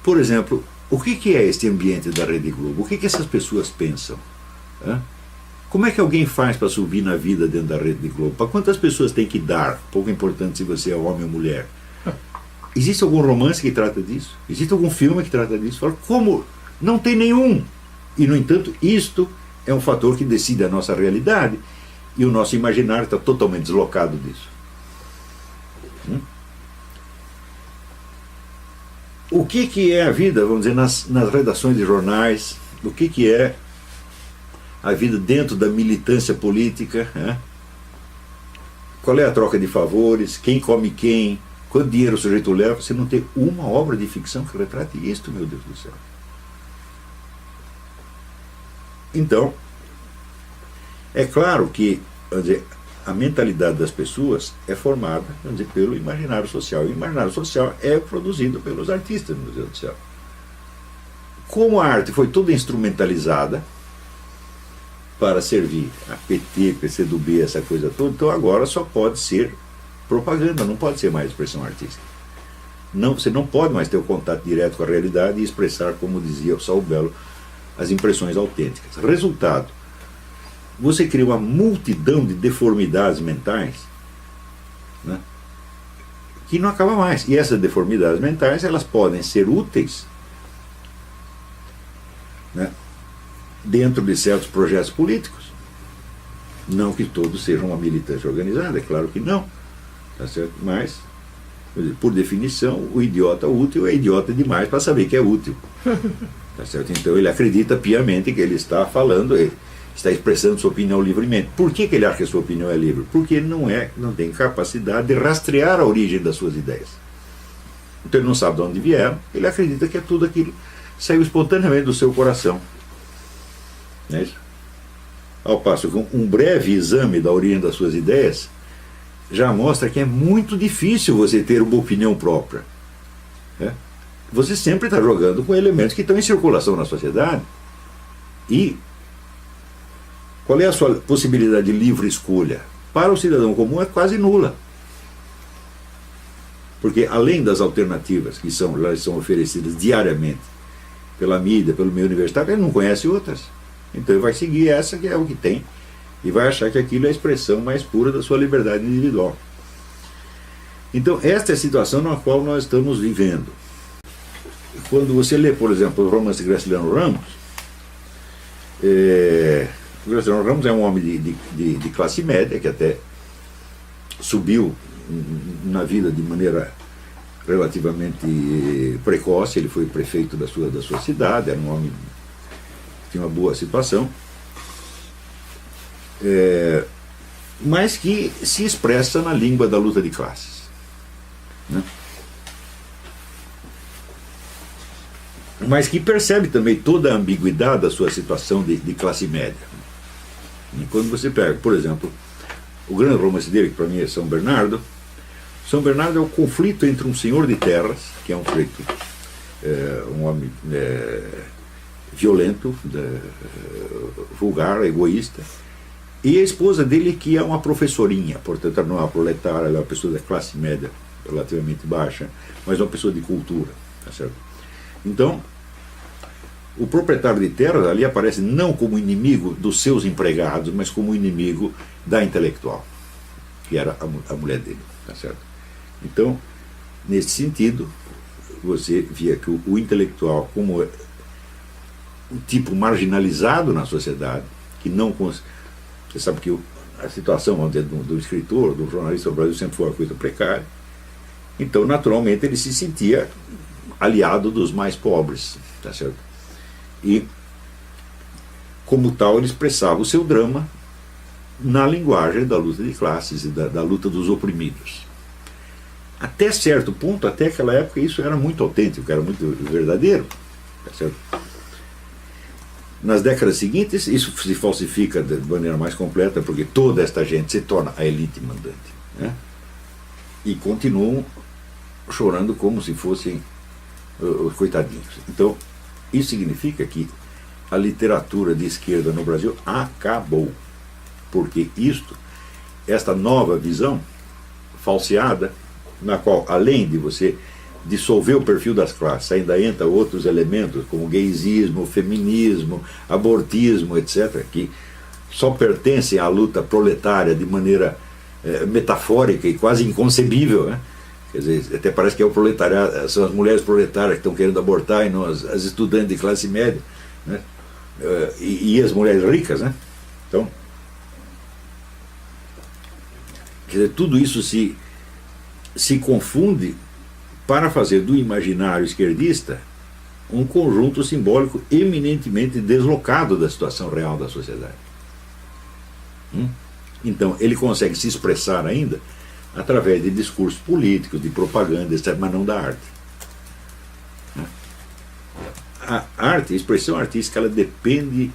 Por exemplo, o que é este ambiente da Rede Globo? O que essas pessoas pensam? Como é que alguém faz para subir na vida dentro da Rede Globo? Para quantas pessoas tem que dar? Pouco importante se você é homem ou mulher. Existe algum romance que trata disso? Existe algum filme que trata disso? Fala, como? Não tem nenhum. E, no entanto, isto é um fator que decide a nossa realidade e o nosso imaginário está totalmente deslocado disso. O que é a vida, vamos dizer, nas redações de jornais? O que é a vida dentro da militância política? Qual é a troca de favores? Quem come quem? Quanto dinheiro o sujeito leva? Você não tem uma obra de ficção que retrate isto, meu Deus do céu. Então, é claro que, vamos dizer, a mentalidade das pessoas é formada, vamos dizer, pelo imaginário social. E o imaginário social é produzido pelos artistas, meu Deus do céu. Como a arte foi toda instrumentalizada para servir a PT, PCdoB, essa coisa toda, então agora só pode ser propaganda, não pode ser mais expressão artística. Não, você não pode mais ter o contato direto com a realidade e expressar, como dizia o Saul Bellow, as impressões autênticas. Resultado, você cria uma multidão de deformidades mentais, né, que não acaba mais. E essas deformidades mentais, elas podem ser úteis, né, dentro de certos projetos políticos. Não que todos sejam uma militância organizada, é claro que não, tá certo? Mas, por definição, o idiota útil é idiota demais para saber que é útil. Tá certo? Então ele acredita piamente que ele está falando, ele está expressando sua opinião livremente. Por que ele acha que a sua opinião é livre? Porque ele não tem capacidade de rastrear a origem das suas ideias. Então ele não sabe de onde vieram, ele acredita que é tudo aquilo que saiu espontaneamente do seu coração. Não é isso? Ao passo que um breve exame da origem das suas ideias já mostra que é muito difícil você ter uma opinião própria. Você sempre está jogando com elementos que estão em circulação na sociedade. E qual é a sua possibilidade de livre escolha? Para o cidadão comum é quase nula. Porque além das alternativas que são oferecidas diariamente pela mídia, pelo meio universitário, ele não conhece outras. Então ele vai seguir essa que é o que tem e vai achar que aquilo é a expressão mais pura da sua liberdade individual. Então esta é a situação na qual nós estamos vivendo. Quando você lê, por exemplo, o romance de Graciliano Ramos, Graciliano Ramos é um homem de classe média, que até subiu na vida de maneira relativamente precoce. Ele foi prefeito da sua cidade, era um homem que tinha uma boa situação, mas que se expressa na língua da luta de classes, né? Mas que percebe também toda a ambiguidade da sua situação de classe média. E quando você pega, por exemplo, o grande romance dele, que para mim é São Bernardo. São Bernardo é o conflito entre um senhor de terras, que é um sujeito, um homem violento, vulgar, egoísta, e a esposa dele, que é uma professorinha, portanto ela não é uma proletária, ela é uma pessoa da classe média relativamente baixa, mas uma pessoa de cultura, tá certo? Então, o proprietário de terras ali aparece não como inimigo dos seus empregados, mas como inimigo da intelectual, que era a mulher dele, tá certo? Então, nesse sentido, você via que o intelectual, como um tipo marginalizado na sociedade, que não... Você sabe que a situação, vamos dizer, do escritor, do jornalista no Brasil sempre foi uma coisa precária. Então, naturalmente, ele se sentia aliado dos mais pobres, tá certo? E, como tal, ele expressava o seu drama na linguagem da luta de classes e da luta dos oprimidos. Até certo ponto, até aquela época, isso era muito autêntico, era muito verdadeiro, tá certo? Nas décadas seguintes, isso se falsifica de maneira mais completa, porque toda esta gente se torna a elite mandante, né? E continuam chorando como se fossem os coitadinhos. Então, isso significa que a literatura de esquerda no Brasil acabou, porque esta nova visão falseada, na qual, além de você dissolver o perfil das classes, ainda entra outros elementos, como gaysismo, feminismo, abortismo, etc., que só pertencem à luta proletária de maneira metafórica e quase inconcebível, né? Quer dizer, até parece que é o proletariado, são as mulheres proletárias que estão querendo abortar e não as estudantes de classe média, né? E as mulheres ricas, né? Então, quer dizer, tudo isso se confunde para fazer do imaginário esquerdista um conjunto simbólico eminentemente deslocado da situação real da sociedade. Então, ele consegue se expressar ainda através de discursos políticos, de propaganda, etc., mas não da arte. A arte, a expressão artística, ela depende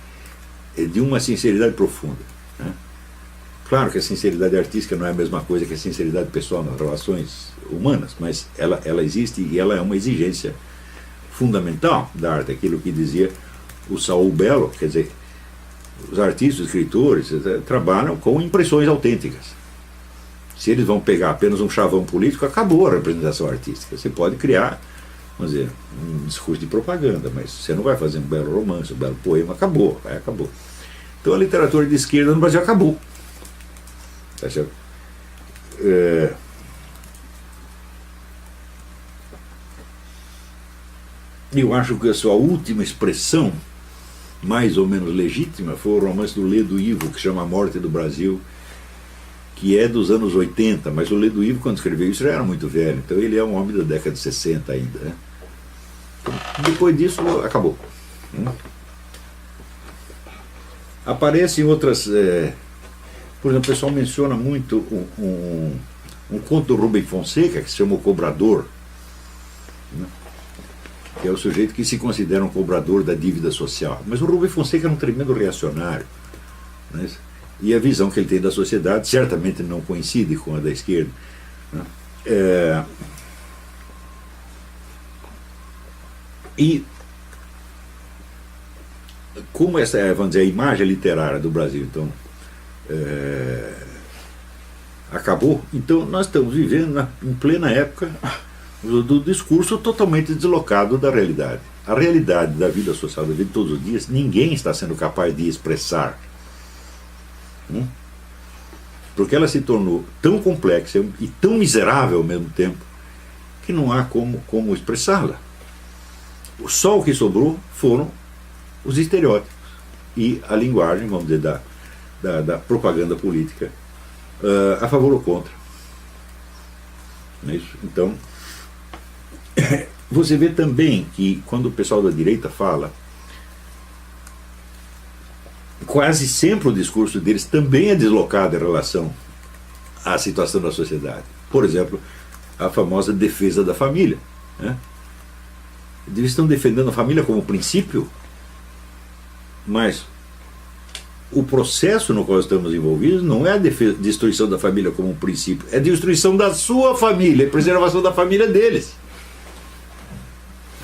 de uma sinceridade profunda. Claro que a sinceridade artística não é a mesma coisa que a sinceridade pessoal nas relações humanas, mas ela existe e ela é uma exigência fundamental da arte, aquilo que dizia o Saul Bellow, quer dizer, os artistas, os escritores, trabalham com impressões autênticas. Se eles vão pegar apenas um chavão político, acabou a representação artística. Você pode criar, vamos dizer, um discurso de propaganda, mas você não vai fazer um belo romance, um belo poema, acabou. Então a literatura de esquerda no Brasil acabou. Tá certo? Eu acho que a sua última expressão, mais ou menos legítima, foi o romance do Ledo Ivo, que chama A Morte do Brasil, que é dos anos 80, mas o Ledo Ivo, quando escreveu isso, já era muito velho, então ele é um homem da década de 60 ainda, né? Então, depois disso, acabou. Aparecem outras... por exemplo, o pessoal menciona muito um conto do Rubem Fonseca, que se chama O Cobrador, né? Que é o sujeito que se considera um cobrador da dívida social. Mas o Rubem Fonseca é um tremendo reacionário, né? E a visão que ele tem da sociedade certamente não coincide com a da esquerda, né? E como essa é, vamos dizer, a imagem literária do Brasil, então, acabou, então nós estamos vivendo em plena época do discurso totalmente deslocado da realidade. A realidade da vida social, da vida de todos os dias, ninguém está sendo capaz de expressar. Porque ela se tornou tão complexa e tão miserável ao mesmo tempo que não há como expressá-la. Só o que sobrou foram os estereótipos e a linguagem, vamos dizer, da propaganda política a favor ou contra. Não é isso? Então, você vê também que quando o pessoal da direita fala, quase sempre o discurso deles também é deslocado em relação à situação da sociedade. Por exemplo, a famosa defesa da família, né? Eles estão defendendo a família como princípio, mas o processo no qual estamos envolvidos não é a destruição da família como um princípio, é a destruição da sua família, a preservação da família deles.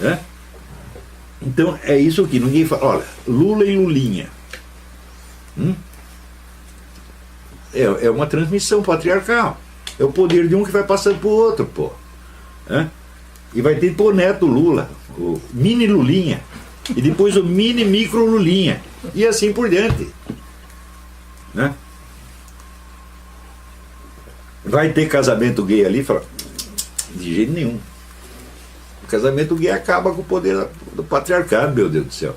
Né? Então é isso que ninguém fala. Olha, Lula e Lulinha. É uma transmissão patriarcal. É o poder de um que vai passando para o outro, pô. E vai ter o neto Lula, o mini Lulinha, e depois o mini micro Lulinha, e assim por diante. Né? Vai ter casamento gay ali? Fala, de jeito nenhum. O casamento gay acaba com o poder do patriarcado, meu Deus do céu.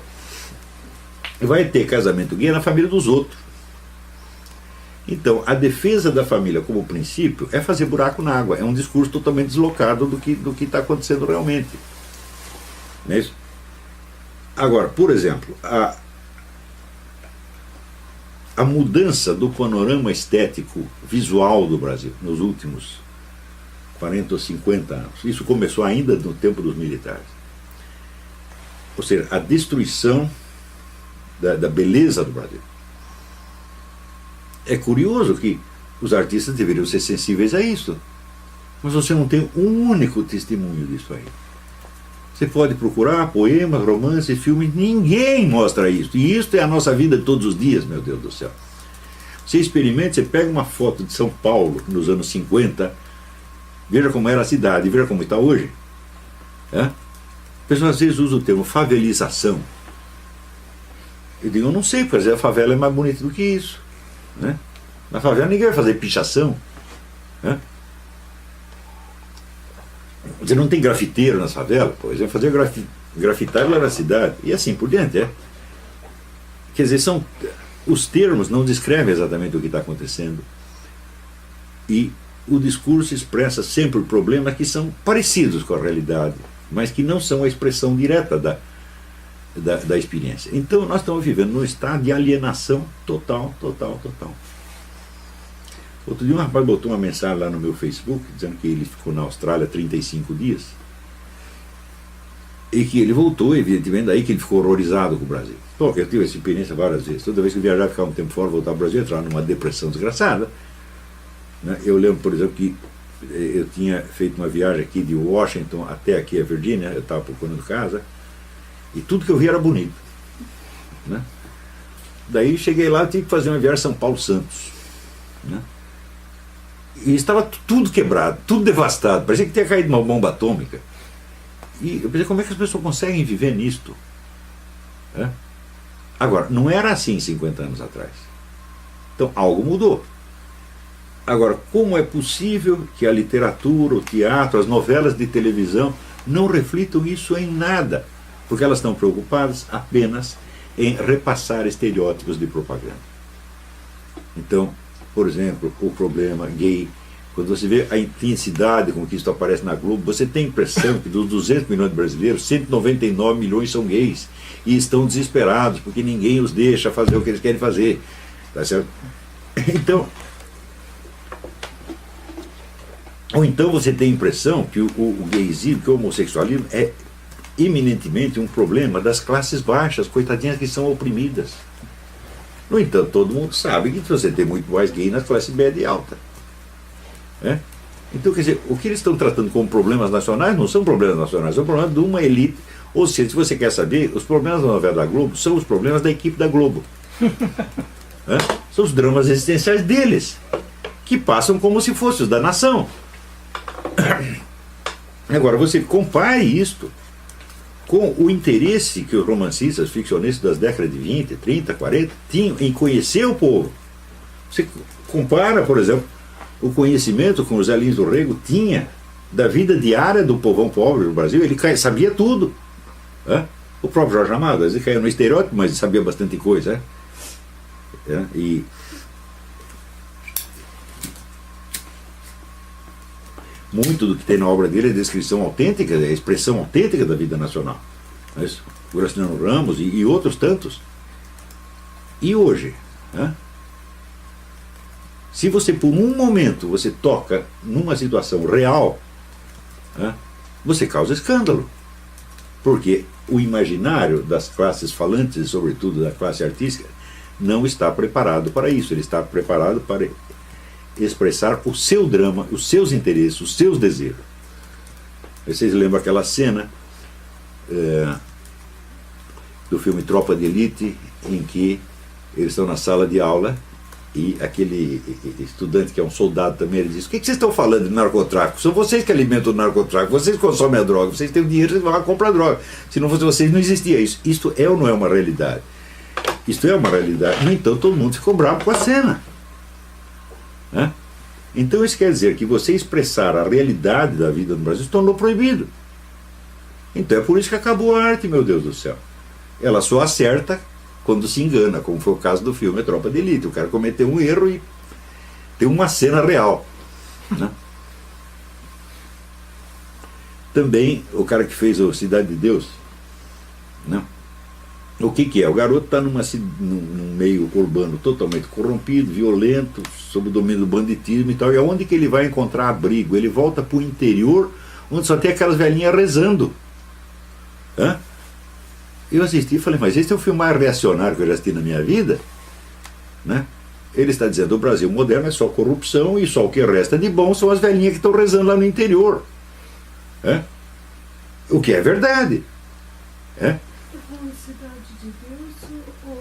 Vai ter casamento gay na família dos outros. Então, a defesa da família como princípio é fazer buraco na água. É um discurso totalmente deslocado do que está acontecendo realmente. Não é isso? Agora, por exemplo, a mudança do panorama estético visual do Brasil nos últimos 40 ou 50 anos, isso começou ainda no tempo dos militares. Ou seja, a destruição da beleza do Brasil. É curioso que os artistas deveriam ser sensíveis a isso, mas você não tem um único testemunho disso aí. Você pode procurar poemas, romances, filmes, ninguém mostra isso. E isso é a nossa vida de todos os dias, meu Deus do céu. Você experimenta, você pega uma foto de São Paulo nos anos 50, veja como era a cidade, veja como está hoje. A pessoa às vezes usa o termo favelização. Eu digo, eu não sei, porque a favela é mais bonita do que isso. Né? Na favela ninguém vai fazer pichação. Né? Você não tem grafiteiro na favela, pois vai fazer grafitar lá na cidade. E assim por diante. Quer dizer, os termos não descrevem exatamente o que está acontecendo. E o discurso expressa sempre problemas que são parecidos com a realidade, mas que não são a expressão direta da experiência. Então nós estamos vivendo num estado de alienação total. Outro dia um rapaz botou uma mensagem lá no meu Facebook dizendo que ele ficou na Austrália 35 dias e que ele voltou, evidentemente, daí que ele ficou horrorizado com o Brasil. Bom, eu tive essa experiência várias vezes. Toda vez que eu viajava, ficava um tempo fora, voltar ao Brasil, entrar numa depressão desgraçada. Né? Eu lembro, por exemplo, que eu tinha feito uma viagem aqui de Washington até aqui a Virgínia, eu estava procurando casa, e tudo que eu vi era bonito. Né? Daí cheguei lá e tive que fazer uma viagem São Paulo-Santos. Né? E estava tudo quebrado, tudo devastado, parecia que tinha caído uma bomba atômica. E eu pensei, como é que as pessoas conseguem viver nisto? Agora, não era assim 50 anos atrás. Então, algo mudou. Agora, como é possível que a literatura, o teatro, as novelas de televisão não reflitam isso em nada? Porque elas estão preocupadas apenas em repassar estereótipos de propaganda. Então, por exemplo, o problema gay, quando você vê a intensidade com que isso aparece na Globo, você tem a impressão que dos 200 milhões de brasileiros, 199 milhões são gays e estão desesperados porque ninguém os deixa fazer o que eles querem fazer. Tá certo? Então, ou então você tem a impressão que o gaysismo, que o homossexualismo é eminentemente um problema das classes baixas, coitadinhas que são oprimidas. No entanto, todo mundo sabe que você tem muito mais gay nas classes média e alta. Então, quer dizer, o que eles estão tratando como problemas nacionais não são problemas nacionais, são problemas de uma elite. Ou seja, se você quer saber, os problemas da novela da Globo são os problemas da equipe da Globo. São os dramas existenciais deles, que passam como se fossem os da nação. Agora, você compare isto com o interesse que os romancistas, ficcionistas das décadas de 20, 30, 40 tinham em conhecer o povo. Você compara, por exemplo, o conhecimento que o José Lins do Rego tinha da vida diária do povão pobre do Brasil. Ele sabia tudo. O próprio Jorge Amado, às vezes caiu no estereótipo, mas ele sabia bastante coisa. E muito do que tem na obra dele é descrição autêntica, é a expressão autêntica da vida nacional. O Graciliano Ramos e outros tantos. E hoje, se você por um momento você toca numa situação real, você causa escândalo. Porque o imaginário das classes falantes, e sobretudo da classe artística, não está preparado para isso. Ele está preparado para expressar o seu drama, os seus interesses, os seus desejos. Vocês lembram aquela cena do filme Tropa de Elite, em que eles estão na sala de aula e aquele estudante que é um soldado também, ele diz: o que vocês estão falando de narcotráfico? São vocês que alimentam o narcotráfico, vocês consomem a droga, vocês têm o dinheiro, vocês vão lá comprar droga. Se não fosse vocês, não existia isso. Isto é ou não é uma realidade? Isto é uma realidade. No entanto, todo mundo ficou bravo com a cena. Então isso quer dizer que você expressar a realidade da vida no Brasil se tornou proibido. Então é por isso que acabou a arte, meu Deus do céu. Ela só acerta quando se engana, como foi o caso do filme Tropa de Elite. O cara cometeu um erro e tem uma cena real. Também o cara que fez o Cidade de Deus, o que é? O garoto está num meio urbano totalmente corrompido, violento, sob o domínio do banditismo e tal. E aonde que ele vai encontrar abrigo? Ele volta para o interior, onde só tem aquelas velhinhas rezando. Eu assisti e falei, mas esse é o filme mais reacionário que eu já assisti na minha vida. Ele está dizendo, o Brasil moderno é só corrupção e só o que resta de bom são as velhinhas que estão rezando lá no interior. O que é verdade.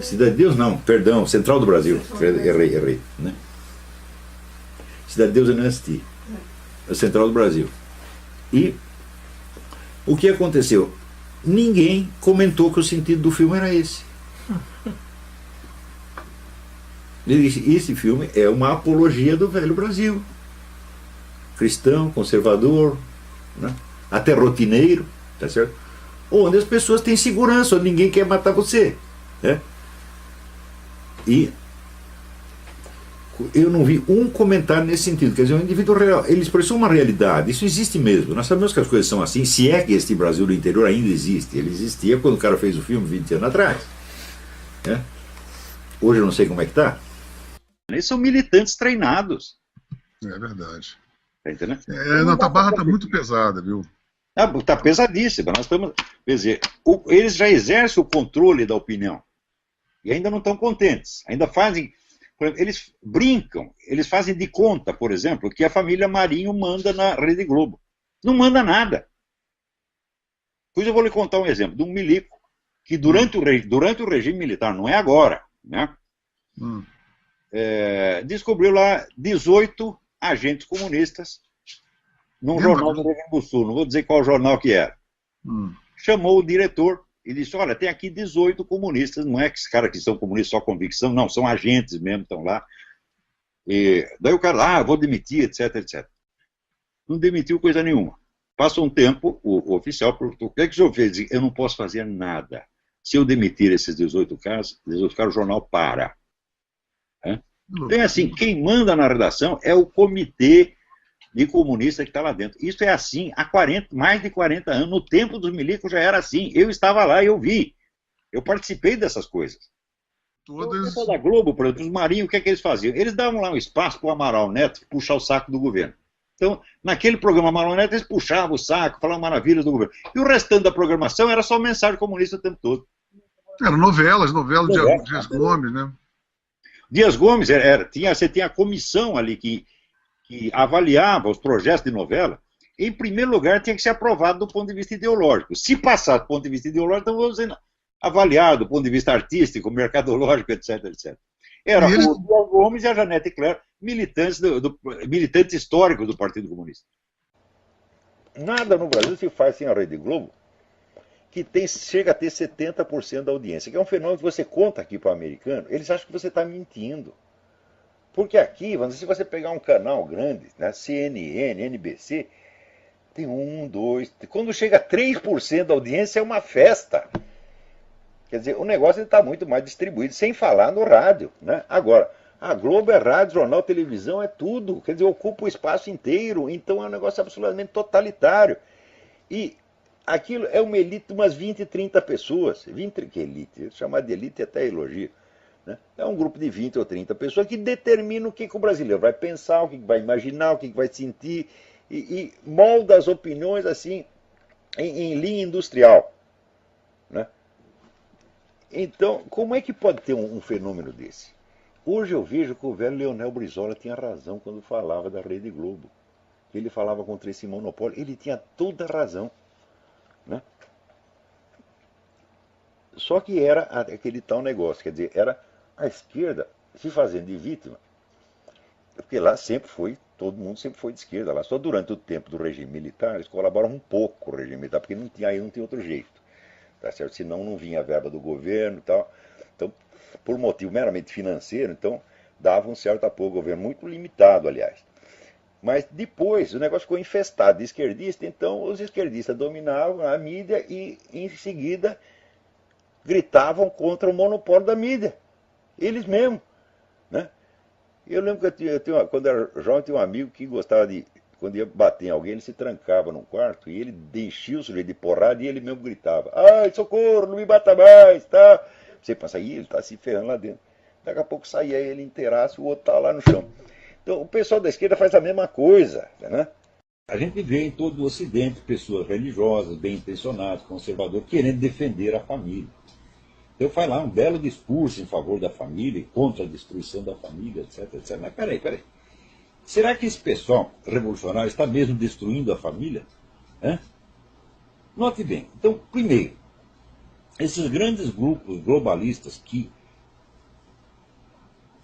Cidade de Deus não, perdão, Central do Brasil. Errei. Cidade de Deus eu não assisti. É Central do Brasil. E O que aconteceu? Ninguém comentou que o sentido do filme era esse. Ele disse, esse filme é uma apologia do velho Brasil. Cristão, conservador, né? Até rotineiro, tá certo? Onde as pessoas têm segurança, onde ninguém quer matar você. Né? E eu não vi um comentário nesse sentido. Quer dizer, o indivíduo real, ele expressou uma realidade, isso existe mesmo. Nós sabemos que as coisas são assim, se é que este Brasil do interior ainda existe. Ele existia quando o cara fez o filme 20 anos atrás. Né? Hoje eu não sei como é que está. Eles são militantes treinados. É verdade. Tá entendendo? A barra está muito pesada, viu? Está pesadíssima. Nós estamos, quer dizer, eles já exercem o controle da opinião. E ainda não estão contentes. Ainda fazem. Eles brincam, eles fazem de conta, por exemplo, que a família Marinho manda na Rede Globo. Não manda nada. Pois eu vou lhe contar um exemplo de um milico que durante o regime militar, não é agora, né? Descobriu lá 18 agentes comunistas num jornal do Rio Grande do Sul, não vou dizer qual jornal que era. Chamou o diretor e disse, olha, tem aqui 18 comunistas, não é que esses caras que são comunistas só convicção, não, são agentes mesmo, estão lá. E daí o cara, vou demitir, etc, etc. Não demitiu coisa nenhuma. Passa um tempo, o oficial perguntou, o que é que o senhor fez? Diz, eu não posso fazer nada. Se eu demitir esses 18 caras, o jornal para. Então, assim, quem manda na redação é o comitê de comunistas que está lá dentro. Isso é assim há mais de 40 anos. No tempo dos milicos já era assim. Eu estava lá e eu vi. Eu participei dessas coisas. Todas... O da Globo, por exemplo, os Marinhos, o que é que eles faziam? Eles davam lá um espaço para o Amaral Neto puxar o saco do governo. Então, naquele programa Amaral Neto, eles puxavam o saco, falavam maravilhas do governo. E o restante da programação era só mensagem comunista o tempo todo. Eram novelas de Dias Gomes, né? Dias Gomes, você tinha a comissão ali que avaliava os projetos de novela. Em primeiro lugar, tinha que ser aprovado do ponto de vista ideológico. Se passar do ponto de vista ideológico, então vamos dizer, avaliar do ponto de vista artístico, mercadológico, etc, etc. Era o Dias Gomes e a Janete Claire, militantes históricos do Partido Comunista. Nada no Brasil se faz sem a Rede Globo, que chega a ter 70% da audiência, que é um fenômeno que você conta aqui para o americano, eles acham que você está mentindo. Porque aqui, se você pegar um canal grande, né, CNN, NBC, tem 1, 2, quando chega a 3% da audiência é uma festa. Quer dizer, o negócio está muito mais distribuído, sem falar no rádio. Né? Agora, a Globo é rádio, jornal, televisão, é tudo. Quer dizer, ocupa o espaço inteiro, então é um negócio absolutamente totalitário. E aquilo é uma elite de umas 20, 30 pessoas. 20, que elite? Chamar de elite é até elogio. Né? É um grupo de 20 ou 30 pessoas que determina o que o brasileiro vai pensar, o que vai imaginar, o que vai sentir, e molda as opiniões assim em linha industrial. Né? Então, como é que pode ter um fenômeno desse? Hoje eu vejo que o velho Leonel Brizola tinha razão quando falava da Rede Globo. Ele falava contra esse monopólio, ele tinha toda a razão. Né? Só que era aquele tal negócio, quer dizer, era a esquerda se fazendo de vítima, porque lá sempre foi, todo mundo sempre foi de esquerda lá, só durante o tempo do regime militar eles colaboram um pouco com o regime militar, porque aí não tem outro jeito, tá certo? Senão não vinha a verba do governo e tal, então, por motivo meramente financeiro, então dava um certo apoio ao governo, muito limitado, aliás. Mas depois o negócio ficou infestado de esquerdista, então os esquerdistas dominavam a mídia e em seguida gritavam contra o monopólio da mídia. Eles mesmos. Né? Eu lembro que quando era jovem, tinha um amigo que gostava de, quando ia bater em alguém, ele se trancava num quarto e ele enchia o sujeito de porrada e ele mesmo gritava, ai, socorro, não me bata mais, tá? Você pensa, ele está se ferrando lá dentro. Daqui a pouco saía ele inteiraço e o outro estava lá no chão. Então o pessoal da esquerda faz a mesma coisa. Né? A gente vê em todo o Ocidente pessoas religiosas, bem intencionadas, conservadoras, querendo defender a família. Então faz lá um belo discurso em favor da família e contra a destruição da família, etc, etc. Mas peraí. Será que esse pessoal revolucionário está mesmo destruindo a família? Note bem. Então, primeiro, esses grandes grupos globalistas que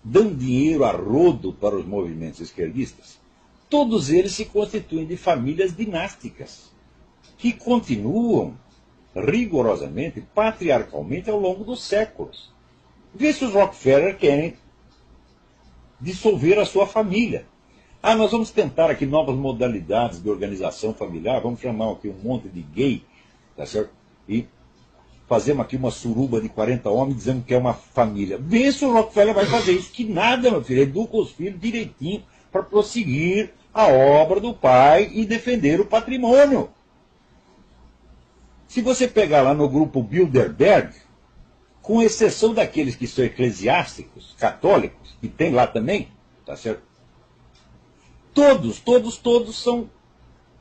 dão dinheiro a rodo para os movimentos esquerdistas, todos eles se constituem de famílias dinásticas. que continuam rigorosamente, patriarcalmente ao longo dos séculos. Vê se os Rockefeller querem dissolver a sua família. Ah, nós vamos tentar aqui novas modalidades de organização familiar, vamos chamar aqui um monte de gay, tá certo? E fazemos aqui uma suruba de 40 homens dizendo que é uma família. Vê se o Rockefeller vai fazer isso, que nada, meu filho, educa os filhos direitinho para prosseguir a obra do pai e defender o patrimônio. Se você pegar lá no grupo Bilderberg, com exceção daqueles que são eclesiásticos, católicos, que tem lá também, tá certo? Todos são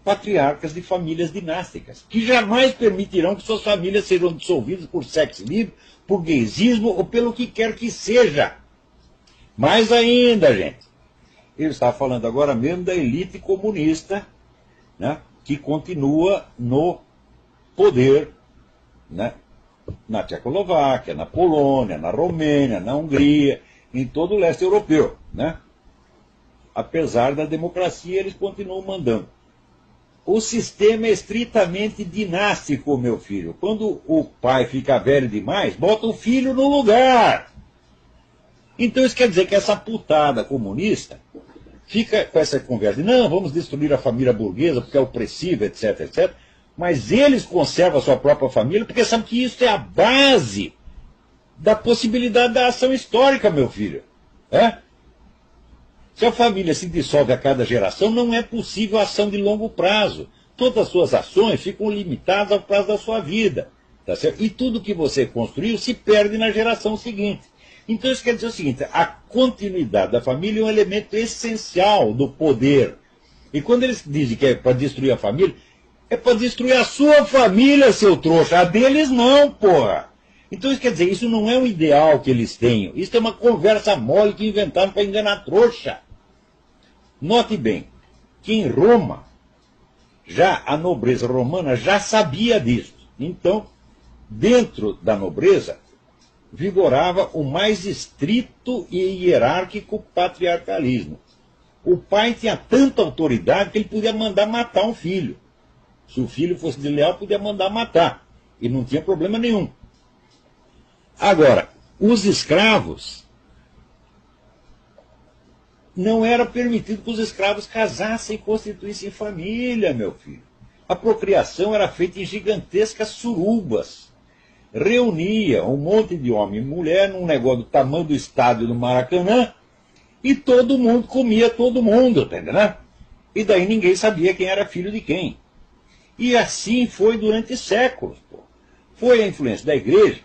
patriarcas de famílias dinásticas, que jamais permitirão que suas famílias sejam dissolvidas por sexo livre, por gaysismo ou pelo que quer que seja. Mais ainda, gente, ele está falando agora mesmo da elite comunista, né, que continua no poder, né, na Tchecoslováquia, na Polônia, na Romênia, na Hungria, em todo o leste europeu, né? Apesar da democracia, eles continuam mandando. O sistema é estritamente dinástico, meu filho. Quando o pai fica velho demais, bota o filho no lugar. Então isso quer dizer que essa putada comunista fica com essa conversa de não, vamos destruir a família burguesa porque é opressiva, etc, etc. Mas eles conservam a sua própria família porque sabem que isso é a base da possibilidade da ação histórica, meu filho. É? Se a família se dissolve a cada geração, não é possível ação de longo prazo. Todas as suas ações ficam limitadas ao prazo da sua vida. Tá certo? E tudo que você construiu se perde na geração seguinte. Então isso quer dizer o seguinte, a continuidade da família é um elemento essencial do poder. E quando eles dizem que é para destruir a família, é para destruir a sua família, seu trouxa. A deles não, porra. Então isso quer dizer, isso não é um ideal que eles tenham. Isso é uma conversa mole que inventaram para enganar trouxa. Note bem, que em Roma, já a nobreza romana já sabia disso. Então, dentro da nobreza, vigorava o mais estrito e hierárquico patriarcalismo. O pai tinha tanta autoridade que ele podia mandar matar um filho. Se o filho fosse desleal, podia mandar matar. E não tinha problema nenhum. Agora, os escravos, não era permitido que os escravos casassem e constituíssem família, meu filho. A procriação era feita em gigantescas surubas. Reunia um monte de homem e mulher num negócio do tamanho do estádio do Maracanã e todo mundo comia todo mundo, tá entendendo? E daí ninguém sabia quem era filho de quem. E assim foi durante séculos. Pô. Foi a influência da igreja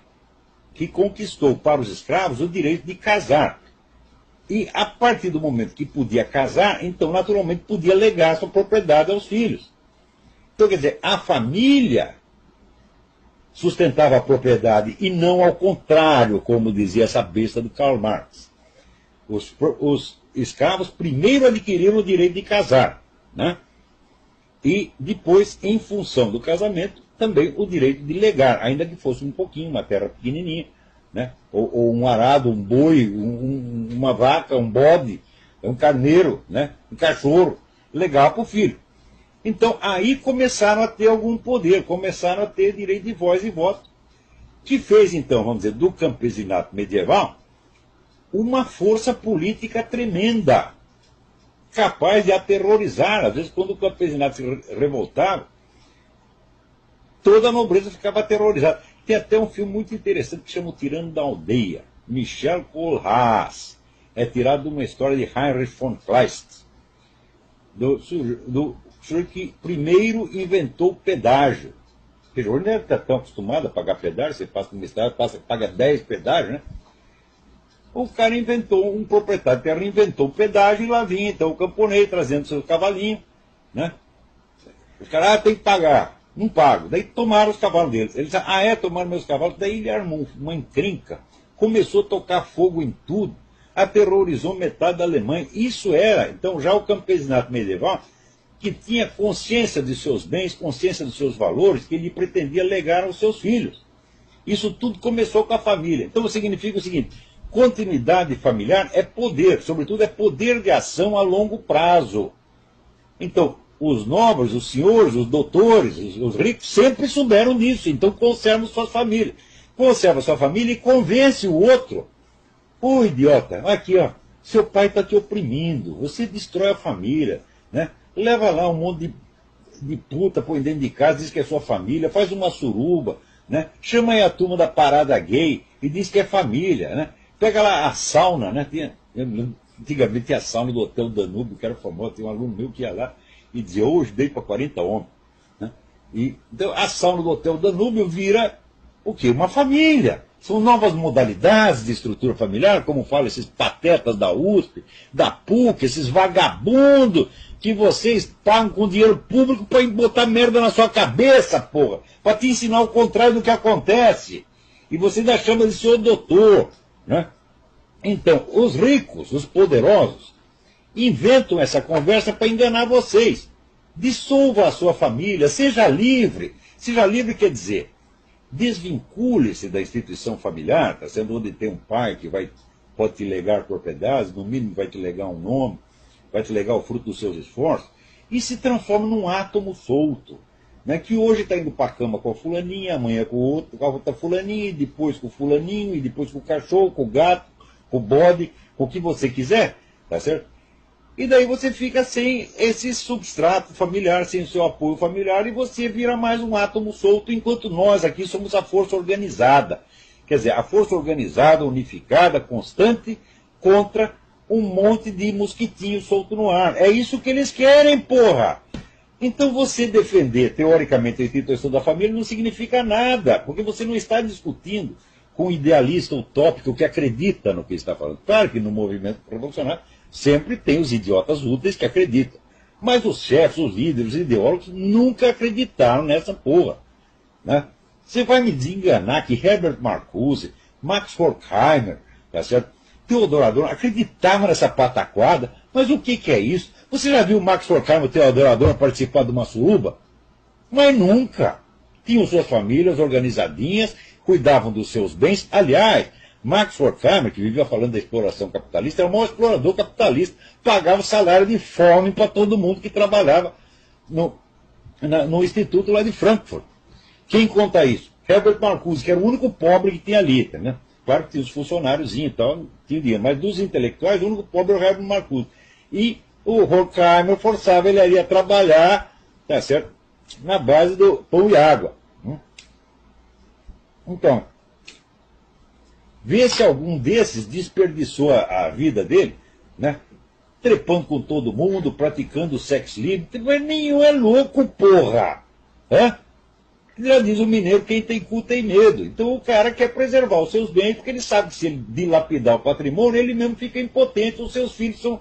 que conquistou para os escravos o direito de casar. E a partir do momento que podia casar, então naturalmente podia legar sua propriedade aos filhos. Então quer dizer, a família sustentava a propriedade e não ao contrário, como dizia essa besta do Karl Marx. Os escravos primeiro adquiriram o direito de casar, né? E depois, em função do casamento, também o direito de legar, ainda que fosse um pouquinho, uma terra pequenininha, né? Ou um arado, um boi, uma vaca, um bode, um carneiro, né? Um cachorro, legar para o filho. Então, aí começaram a ter algum poder, começaram a ter direito de voz e voto, que fez, então, vamos dizer, do campesinato medieval, uma força política tremenda, capaz de aterrorizar. Às vezes, quando o campesinato se revoltava, toda a nobreza ficava aterrorizada. Tem até um filme muito interessante que chama O Tirano da Aldeia, Michel Kohlhaas. É tirado de uma história de Heinrich von Kleist, do senhor que primeiro inventou o pedágio. Porque hoje não está tão acostumado a pagar pedágio, você passa numa estrada, paga 10 pedágios, né? O cara inventou, um proprietário de terra inventou o pedágio e lá vinha então o camponês trazendo seus cavalinhos, né? Os caras, tem que pagar. Não pago. Daí tomaram os cavalos deles. Eles disseram, tomaram meus cavalos. Daí ele armou uma encrenca, começou a tocar fogo em tudo, aterrorizou metade da Alemanha. Isso era, então, já o campesinato medieval, que tinha consciência de seus bens, consciência dos seus valores, que ele pretendia legar aos seus filhos. Isso tudo começou com a família. Então significa o seguinte, continuidade familiar é poder, sobretudo é poder de ação a longo prazo. Então, os nobres, os senhores, os doutores, os ricos sempre souberam disso, então conservam suas famílias. Conserva sua família e convence o outro. Ô idiota, aqui ó, seu pai está te oprimindo, você destrói a família, né? Leva lá um monte de puta, põe dentro de casa, diz que é sua família, faz uma suruba, né? Chama aí a turma da parada gay e diz que é família, né? Pega lá a sauna, né? Antigamente tinha a sauna do Hotel Danúbio, que era famoso, tem um aluno meu que ia lá e dizia, hoje dei para 40 homens. Né? E, então, a sauna do Hotel Danúbio vira o quê? Uma família. São novas modalidades de estrutura familiar, como falam esses patetas da USP, da PUC, esses vagabundos que vocês pagam com dinheiro público para botar merda na sua cabeça, porra, para te ensinar o contrário do que acontece. E você ainda chama de senhor doutor. Né? Então, os ricos, os poderosos, inventam essa conversa para enganar vocês. Dissolva a sua família, seja livre. Seja livre quer dizer, desvincule-se da instituição familiar, tá sendo onde tem um pai que pode te legar propriedades, no mínimo vai te legar um nome, vai te legar o fruto dos seus esforços, e se transforma num átomo solto, né, que hoje está indo para a cama com a fulaninha, amanhã com a outra fulaninha, e depois com o fulaninho, e depois com o cachorro, com o gato, com o bode, com o que você quiser, tá certo? E daí você fica sem esse substrato familiar, sem o seu apoio familiar, e você vira mais um átomo solto, enquanto nós aqui somos a força organizada. Quer dizer, a força organizada, unificada, constante, contra um monte de mosquitinho solto no ar. É isso que eles querem, porra! Então você defender, teoricamente, a instituição da família não significa nada, porque você não está discutindo com um idealista utópico que acredita no que está falando. Claro que no movimento revolucionário sempre tem os idiotas úteis que acreditam. Mas os chefes, os líderes, os ideólogos nunca acreditaram nessa porra. Né? Você vai me desenganar que Herbert Marcuse, Max Horkheimer, tá certo? Theodor Adorno acreditavam nessa pataquada, mas o que é isso? Você já viu Max Horkheimer e Theodor Adorno participar de uma suruba? Mas nunca. Tinham suas famílias organizadinhas, cuidavam dos seus bens. Aliás, Max Horkheimer, que vivia falando da exploração capitalista, era o maior explorador capitalista, pagava salário de fome para todo mundo que trabalhava no instituto lá de Frankfurt. Quem conta isso? Herbert Marcuse, que era o único pobre que tinha ali, né? Claro que tinha os funcionários e tal, não tinha dinheiro, mas dos intelectuais, o único pobre era o Herbert Marcuse. E o Horkheimer forçava ele a trabalhar, tá certo? Na base do pão e água. Então, vê se algum desses desperdiçou a vida dele, né? Trepando com todo mundo, praticando sexo livre. Mas nenhum é louco, porra! Hã? Já diz o mineiro, quem tem cu tem medo. Então o cara quer preservar os seus bens, porque ele sabe que se ele dilapidar o patrimônio, ele mesmo fica impotente, os seus filhos são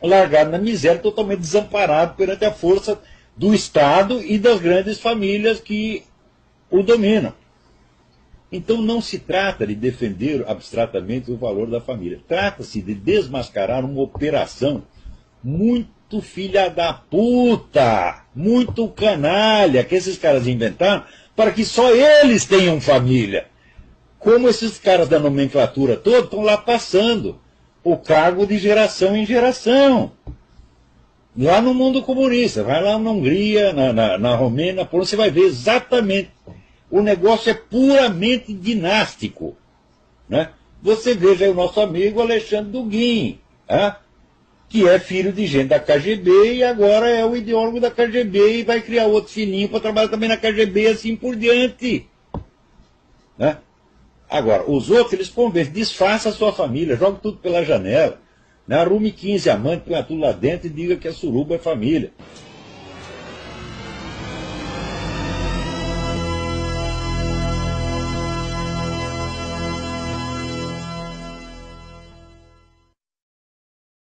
largados na miséria, totalmente desamparados perante a força do Estado e das grandes famílias que o dominam. Então não se trata de defender abstratamente o valor da família. Trata-se de desmascarar uma operação muito filha da puta, muito canalha, que esses caras inventaram para que só eles tenham família. Como esses caras da nomenclatura toda estão lá passando o cargo de geração em geração. Lá no mundo comunista, vai lá na Hungria, na Romênia, na Polônia, você vai ver exatamente. O negócio é puramente dinástico. Né? Você veja aí o nosso amigo Alexandre Dugin, que é filho de gente da KGB e agora é o ideólogo da KGB e vai criar outro filhinho para trabalhar também na KGB e assim por diante. Né? Agora, os outros, eles convencem, desfaça a sua família, joga tudo pela janela, né? Arrume 15 amantes, põe tudo lá dentro e diga que a suruba é família.